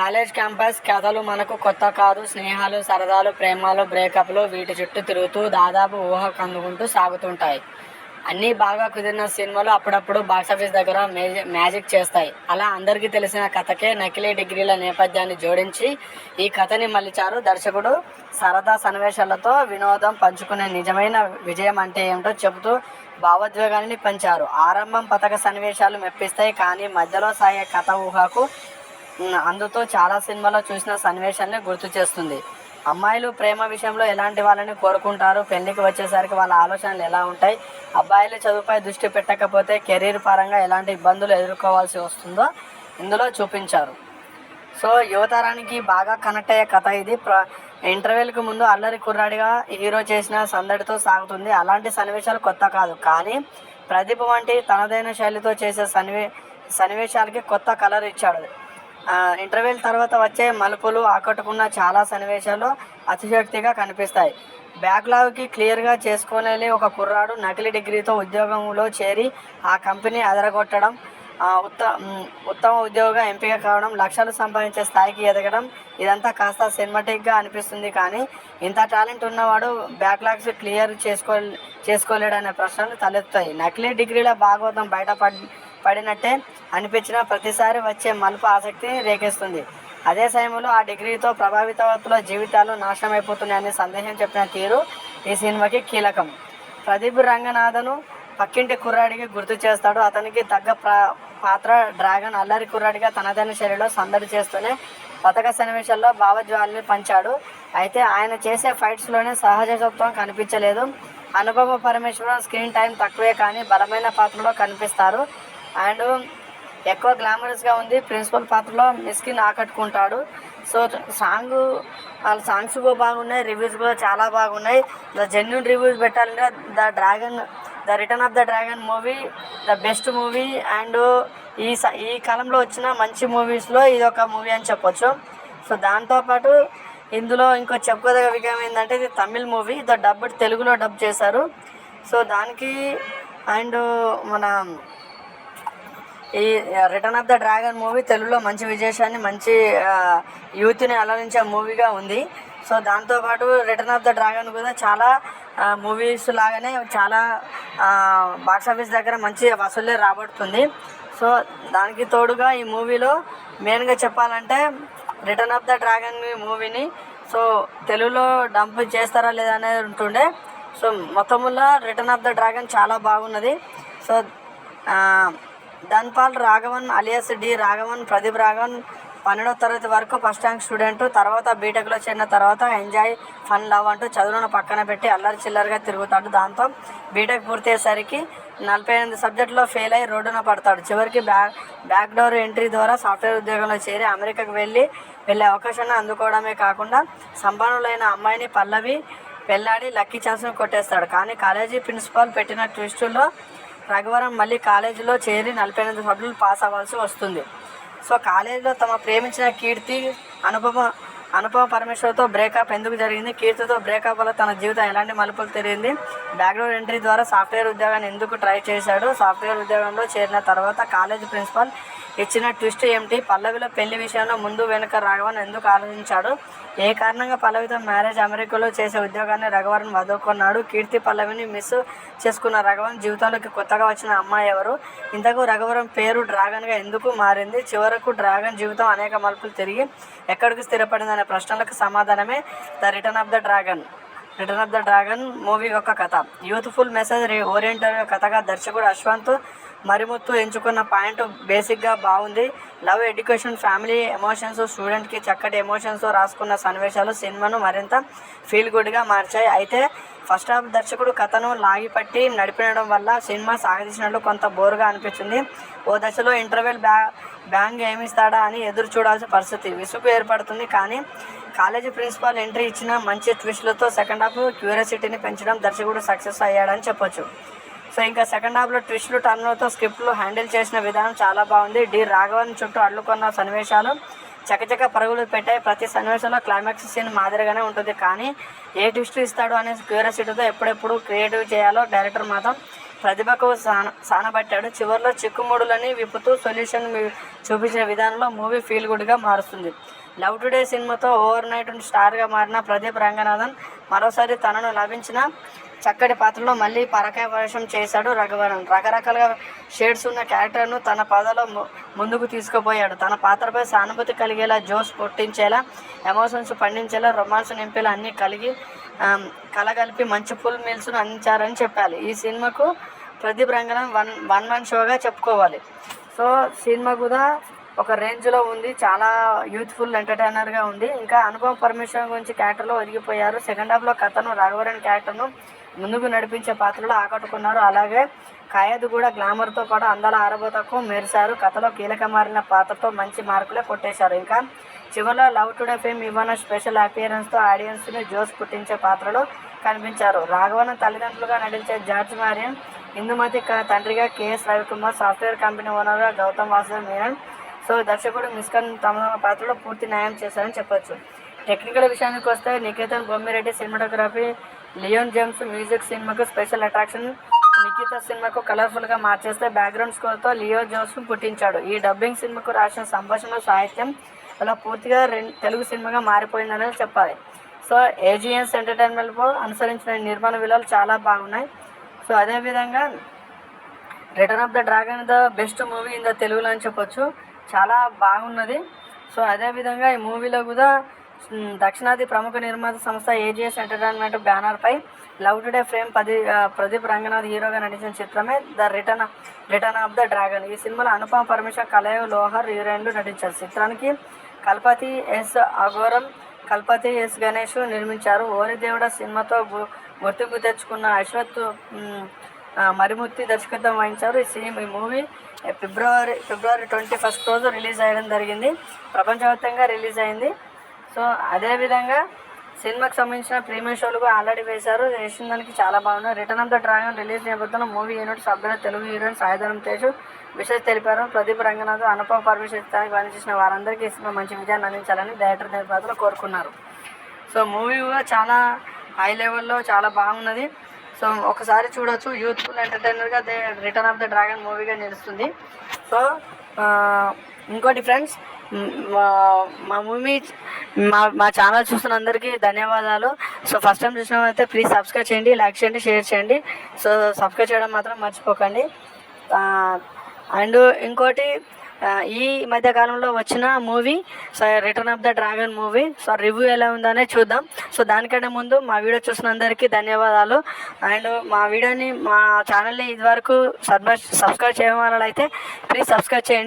College campus కథలు మనకు కొత్త కాదు. స్నేహాలు, సరదాలు, ప్రేమలు, బ్రేకప్లు వీటి చుట్టూ తిరుగుతూ దాదాపు ఊహకు అందుకుంటూ సాగుతుంటాయి. అన్నీ బాగా కుదిరిన సినిమాలు అప్పుడప్పుడు బాక్సాఫీస్ దగ్గర మ్యాజిక్ చేస్తాయి. అలా అందరికీ తెలిసిన కథకే నకిలీ డిగ్రీల నేపథ్యాన్ని జోడించి ఈ కథని మలిచారు దర్శకుడు. సరదా సన్నివేశాలతో వినోదం పంచుకునే నిజమైన విజయం అంటే ఏమిటో చెబుతూ భావోద్వేగాన్ని పంచారు. ఆరంభం పథక సన్నివేశాలు మెప్పిస్తాయి, కానీ మధ్యలో సాగే కథ ఊహకు అందుతో చాలా సినిమాల్లో చూసిన సన్నివేశాన్ని గుర్తు చేస్తుంది. అమ్మాయిలు ప్రేమ విషయంలో ఎలాంటి వాళ్ళని కోరుకుంటారు, పెళ్లికి వచ్చేసరికి వాళ్ళ ఆలోచనలు ఎలా ఉంటాయి, అబ్బాయిలు చదువుపై దృష్టి పెట్టకపోతే కెరీర్ పరంగా ఎలాంటి ఇబ్బందులు ఎదుర్కోవాల్సి వస్తుందో ఇందులో చూపించారు. సో యువతరానికి బాగా కనెక్ట్ అయ్యే కథ ఇది. ఇంటర్వెల్కి ముందు అల్లరి కుర్రాడిగా హీరో చేసిన సందడితో సాగుతుంది. అలాంటి సన్నివేశాలు కొత్త కాదు, కానీ ప్రదీప్ వంటి తనదైన శైలితో చేసే సన్నివేశాలకి కొత్త కలర్ ఇచ్చాడు. ఇంటర్వెల్ తర్వాత వచ్చే మలుపులు ఆకట్టుకున్న చాలా సన్నివేశాలు అతిశయోక్తిగా కనిపిస్తాయి. బ్యాక్లాగ్కి క్లియర్గా చేసుకోలేని ఒక కుర్రాడు నకిలీ డిగ్రీతో ఉద్యోగంలో చేరి ఆ కంపెనీ అదరగొట్టడం, ఉత్తమ ఉద్యోగంగా ఎంపిక కావడం, లక్షలు సంపాదించే స్థాయికి ఎదగడం, ఇదంతా కాస్త సినిమాటిక్గా అనిపిస్తుంది. కానీ ఇంత టాలెంట్ ఉన్నవాడు బ్యాక్లాగ్స్ క్లియర్ చేసుకోలేడనే ప్రశ్నలు తలెత్తాయి. నకిలీ డిగ్రీల భాగవతం పడినట్టే అనిపించిన ప్రతిసారి వచ్చే మలుపు ఆసక్తిని రేకెస్తుంది. అదే సమయంలో ఆ డిగ్రీతో ప్రభావితవతుల జీవితాలు నాశనమైపోతున్నాయనే సందేశం చెప్పిన తీరు ఈ సినిమాకి కీలకం. ప్రదీప్ రంగనాథను పక్కింటి కుర్రాడికి గుర్తు చేస్తాడు. అతనికి తగ్గ పాత్ర డ్రాగన్. అల్లరి కుర్రాడిగా తనదైన శైలిలో సందడి చేస్తూనే పథక సన్నివేశాల్లో భావోద్వేగాల్ని పంచాడు. అయితే ఆయన చేసే ఫైట్స్లోనే సహజత్వం కనిపించలేదు. అనుపమ పరమేశ్వరన్ స్క్రీన్ టైం తక్కువే, కానీ బలమైన పాత్రలో కనిపిస్తారు. అండ్ ఎక్కువ గ్లామరస్గా ఉంది. ప్రిన్సిపల్ పాత్రలో మిస్కిన్ ఆకట్టుకుంటాడు. సో వాళ్ళ సాంగ్స్ కూడా బాగున్నాయి, రివ్యూస్ కూడా చాలా బాగున్నాయి. జెన్యూన్ రివ్యూస్ పెట్టాలంటే the return of the dragon movie the best movie. And ఈ కాలంలో వచ్చిన మంచి మూవీస్లో ఇది ఒక మూవీ అని చెప్పొచ్చు. సో దాంతోపాటు ఇందులో ఇంకో చెప్పుకోదగ్గ విషయం ఏంటంటే ఇది తమిళ్ మూవీ, తెలుగులో డబ్ చేశారు. సో దానికి అండ్ మన ఈ return of the dragon movie తెలుగులో మంచి విశేషాన్ని, మంచి యూత్ని అలరించే మూవీగా ఉంది. సో దాంతోపాటు రిటర్న్ ఆఫ్ ద డ్రాగన్ కూడా చాలా మూవీస్ లాగానే చాలా బాక్సాఫీస్ దగ్గర మంచి వసూలే రాబడుతుంది. సో దానికి తోడుగా ఈ మూవీలో మెయిన్గా చెప్పాలంటే రిటర్న్ ఆఫ్ ద డ్రాగన్ మూవీని సో తెలుగులో డంప్ చేస్తారా లేదా అనేది ఉంటుండే. సో మొత్తములో రిటర్న్ ఆఫ్ ద డ్రాగన్ చాలా బాగున్నది. So Dhanpal Raghavan alias D Raghavan, Pradeep Raghavan 12వ తరగతి వరకు ఫస్ట్ ర్యాంక్ స్టూడెంట్. తర్వాత బీటెక్లో చేరిన తర్వాత ఎంజాయ్, ఫన్, లవ్ అంటూ చదువులను పక్కన పెట్టి అల్లరి చిల్లరగా తిరుగుతాడు. దాంతో బీటెక్ పూర్తయ్యేసరికి 48 సబ్జెక్టులో ఫెయిల్ అయ్యి రోడ్డున పడతాడు. చివరికి బ్యాక్ డోర్ ఎంట్రీ ద్వారా సాఫ్ట్వేర్ ఉద్యోగంలో చేరి అమెరికాకు వెళ్ళే అవకాశాన్ని అందుకోవడమే కాకుండా సంపన్నులైన అమ్మాయిని పల్లవి పెళ్ళాడి లక్కీ ఛాన్స్ను కొట్టేస్తాడు. కానీ కాలేజీ ప్రిన్సిపాల్ పెట్టిన ట్విస్టుల్లో రఘువరన్ మళ్ళీ కాలేజీలో చేరి 48 సభ్యులు పాస్ అవ్వాల్సి వస్తుంది. సో కాలేజీలో తమ ప్రేమించిన కీర్తి అనుపమ పరమేశ్వర్తో బ్రేకప్ ఎందుకు జరిగింది, కీర్తితో బ్రేకప్ వల్ల తన జీవితం ఎలాంటి మలుపులు తిరిగింది, బ్యాక్గ్రౌండ్ ఎంట్రీ ద్వారా సాఫ్ట్వేర్ ఉద్యోగాన్ని ఎందుకు ట్రై చేశాడు, సాఫ్ట్వేర్ ఉద్యోగంలో చేరిన తర్వాత కాలేజీ ప్రిన్సిపాల్ ఇచ్చిన ట్విస్ట్ ఏమిటి, పల్లవిలో పెళ్లి విషయంలో ముందు వెనుక రాఘవన్ ఎందుకు ఆలోచించాడు, ఏ కారణంగా పల్లవితో మ్యారేజ్, అమెరికాలో చేసే ఉద్యోగాన్ని రఘువరన్ వదులుకున్నాడు, కీర్తి పల్లవిని మిస్ చేసుకున్న రఘువరన్ జీవితంలోకి కొత్తగా వచ్చిన అమ్మాయి ఎవరు, ఇంతకు రఘువరన్ పేరు డ్రాగన్గా ఎందుకు మారింది, చివరకు డ్రాగన్ జీవితం అనేక మలుపులు తిరిగి ఎక్కడికి స్థిరపడిందనే ప్రశ్నలకు సమాధానమే the return of the dragon movie యొక్క కథ. యూత్ఫుల్ మెసేజ్ ఓరియంటెడ్ కథగా దర్శకుడు అశ్వంత్ మరిముత్తు ఎంచుకున్న పాయింట్ బేసిక్గా బాగుంది. లవ్, ఎడ్యుకేషన్, ఫ్యామిలీ ఎమోషన్స్, స్టూడెంట్కి చక్కటి ఎమోషన్స్తో రాసుకున్న సన్నివేశాలు సినిమాను మరింత ఫీల్ గుడ్గా మార్చాయి. అయితే ఫస్ట్ హాఫ్ దర్శకుడు కథను లాగిపట్టి నడిపించడం వల్ల సినిమా సాగదీసినట్లు కొంత బోరుగా అనిపించింది. ఓ దశలో ఇంటర్వెల్ బ్యాంగ్ ఏమిస్తాడా అని ఎదురు చూడాల్సిన పరిస్థితి, విసుగు ఏర్పడుతుంది. కానీ కాలేజీ ప్రిన్సిపాల్ ఎంట్రీ ఇచ్చిన మంచి ట్విస్టులతో సెకండ్ హాఫ్ క్యూరియాసిటీని పెంచడం దర్శకుడు సక్సెస్ అయ్యాడని చెప్పొచ్చు. సో ఇంకా సెకండ్ హాఫ్లో ట్విస్టులు, టర్న్లతో స్క్రిప్ట్లు హ్యాండిల్ చేసిన విధానం చాలా బాగుంది. డి రాఘవన్ చుట్టూ అల్లుకున్న సన్నివేశాలు చకచక పరుగులు పెట్టాయి. ప్రతి సన్నివేశంలో క్లైమాక్స్ సీన్ మాదిరిగానే ఉంటుంది, కానీ ఏ ట్విస్ట్ ఇస్తాడు అనే క్యూరియాసిటీతో ఎప్పుడెప్పుడు క్రియేటివ్ చేయాలో డైరెక్టర్ మాత్రం ప్రతిభకు సానబట్టాడు. చివరిలో చిక్కుముడులని విప్పుతూ సొల్యూషన్ చూపించిన విధానంలో మూవీ ఫీల్ గుడ్గా మారుస్తుంది. లవ్ టుడే సినిమాతో ఓవర్ నైట్ స్టార్గా మారిన ప్రదీప్ రంగనాథన్ మరోసారి తనను లభించిన చక్కటి పాత్రలో మళ్ళీ పరకాయ వేషం చేశాడు. రఘువరన్ రకరకాలుగా షేడ్స్ ఉన్న క్యారెక్టర్ను తన పాదలో ముందుకు తీసుకుపోయాడు. తన పాత్రపై సానుభూతి కలిగేలా, జోష్ పుట్టించేలా, ఎమోషన్స్ పండించేలా, రొమాన్స్ నింపేలా అన్నీ కలగలిపి మంచి ఫుల్ మీల్స్ను అందించారని చెప్పాలి. ఈ సినిమాకు ప్రదీప్ రంగనాథన్ వన్ మ్యాన్ షోగా చెప్పుకోవాలి. సో సినిమా కూడా ఒక రేంజ్లో ఉంది, చాలా యూత్ఫుల్ ఎంటర్టైనర్గా ఉంది. ఇంకా అనుపమ పరమేశ్వరన్ గురించి క్యారెక్టర్లో ఒదిగిపోయారు. సెకండ్ హాఫ్లో కథను రఘువరన్ క్యారెక్టర్ను ముందుకు నడిపించే పాత్రలో ఆకట్టుకున్నారు. అలాగే ఖైదీ కూడా గ్లామర్తో పాటు అందాల ఆరబోతకు మెరిశారు. కథలో కీలక మారిన పాత్రతో మంచి మార్కులే కొట్టేశారు. ఇంకా చివరిలో లవ్ టుడే ఫేమ్ ఇవ్వన స్పెషల్ అపియరెన్స్తో ఆడియన్స్ని జోష్ పుట్టించే పాత్రలో కనిపించారు. రాఘవన్ తల్లిదండ్రులుగా నటించే జార్జ్ మారియన్, ఇందుమతి తండ్రిగా కేఎస్ రవికుమార్, సాఫ్ట్వేర్ కంపెనీ ఓనర్గా గౌతమ్ వాసుదేవ్ మీనన్. సో దర్శకుడు మిస్కన్ తమ పాత్రలో పూర్తి న్యాయం చేశారని చెప్పొచ్చు. టెక్నికల్ విషయానికి వస్తే Niketan Bommireddy cinematography, Leon James music సినిమాకు స్పెషల్ అట్రాక్షన్. నిఖిత సినిమాకు కలర్ఫుల్గా మార్చేస్తే బ్యాక్గ్రౌండ్ స్కోర్తో లియో జోన్స్ను పుట్టించాడు. ఈ డబ్బింగ్ సినిమాకు రాసిన సంభాషణ సాహిత్యం అలా పూర్తిగా తెలుగు సినిమాగా మారిపోయిందని చెప్పాలి. సో ఏజిఎన్స్ ఎంటర్టైన్మెంట్లో అనుసరించిన నిర్మాణ విలువలు చాలా బాగున్నాయి. సో అదేవిధంగా return of the dragon the best movie in the తెలుగులో అని చెప్పొచ్చు, చాలా బాగున్నది. సో అదేవిధంగా ఈ మూవీలో కూడా దక్షిణాది ప్రముఖ నిర్మాత సంస్థ ఏజిఎస్ ఎంటర్టైన్మెంట్ బ్యానర్పై love today fame Pradeep Ranganath హీరోగా నటించిన చిత్రమే the return of the dragon. ఈ సినిమాలో అనుపమ పరమేశ్వర్, కలయు లోహర్ హీరోయిన్లు నటించారు. చిత్రానికి కల్పతి ఎస్ అఘోరం, కల్పతి ఎస్ గణేష్ నిర్మించారు. ఓరి దేవుడ సినిమాతో గుర్తింపు తెచ్చుకున్న అశ్వత్ మరిముత్తి దర్శకత్వం వహించారు. ఈ మూవీ ఫిబ్రవరి 21 రోజు రిలీజ్ అయ్యడం జరిగింది, ప్రపంచవ్యాప్తంగా రిలీజ్ అయింది. సో అదేవిధంగా సినిమాకి సంబంధించిన ప్రీమియర్ షోలు ఆల్రెడీ వేసిన దానికి చాలా బాగున్నాయి. Return of the dragon release నేపథ్యంలో మూవీ యూనిట్ సభ్యులు తెలుగు హీరోయిన్ సాయిధరం తేజు విశేష తెలిపారు. ప్రదీప్ రంగనాథ్, అనుపమ పరమేశ్వర్ చిత్రానికి పనిచేసిన వారందరికీ ఈ సినిమా మంచి విజయాన్ని అందించాలని డైరెక్టర్ నిర్మాతలు కోరుకున్నారు. సో మూవీ కూడా చాలా హై లెవెల్లో చాలా బాగున్నది. సో ఒకసారి చూడొచ్చు, యూత్ఫుల్ ఎంటర్టైనర్గా రిటర్న్ ఆఫ్ ద డ్రాగన్ మూవీగా నిలుస్తుంది. సో ఇంకోటి ఫ్రెండ్స్, మా మూవీ మా ఛానల్ చూస్తున్న అందరికీ ధన్యవాదాలు. సో ఫస్ట్ టైం చూసినట్లయితే ప్లీజ్ సబ్స్క్రైబ్ చేయండి, లైక్ చేయండి, షేర్ చేయండి. సో సబ్స్క్రైబ్ చేయడం మాత్రం మర్చిపోకండి. అండ్ ఇంకోటి, ఈ మధ్యకాలంలో వచ్చిన movie return of the dragon movie so review ఎలా ఉందనే చూద్దాం. సో దానికంటే ముందు మా వీడియో చూసిన అందరికీ ధన్యవాదాలు. అండ్ మా వీడియోని, మా ఛానల్ని ఇదివరకు సబ్స్క్రైబ్ చేయడం వల్ల అయితే ప్లీజ్ సబ్స్క్రైబ్ చేయండి.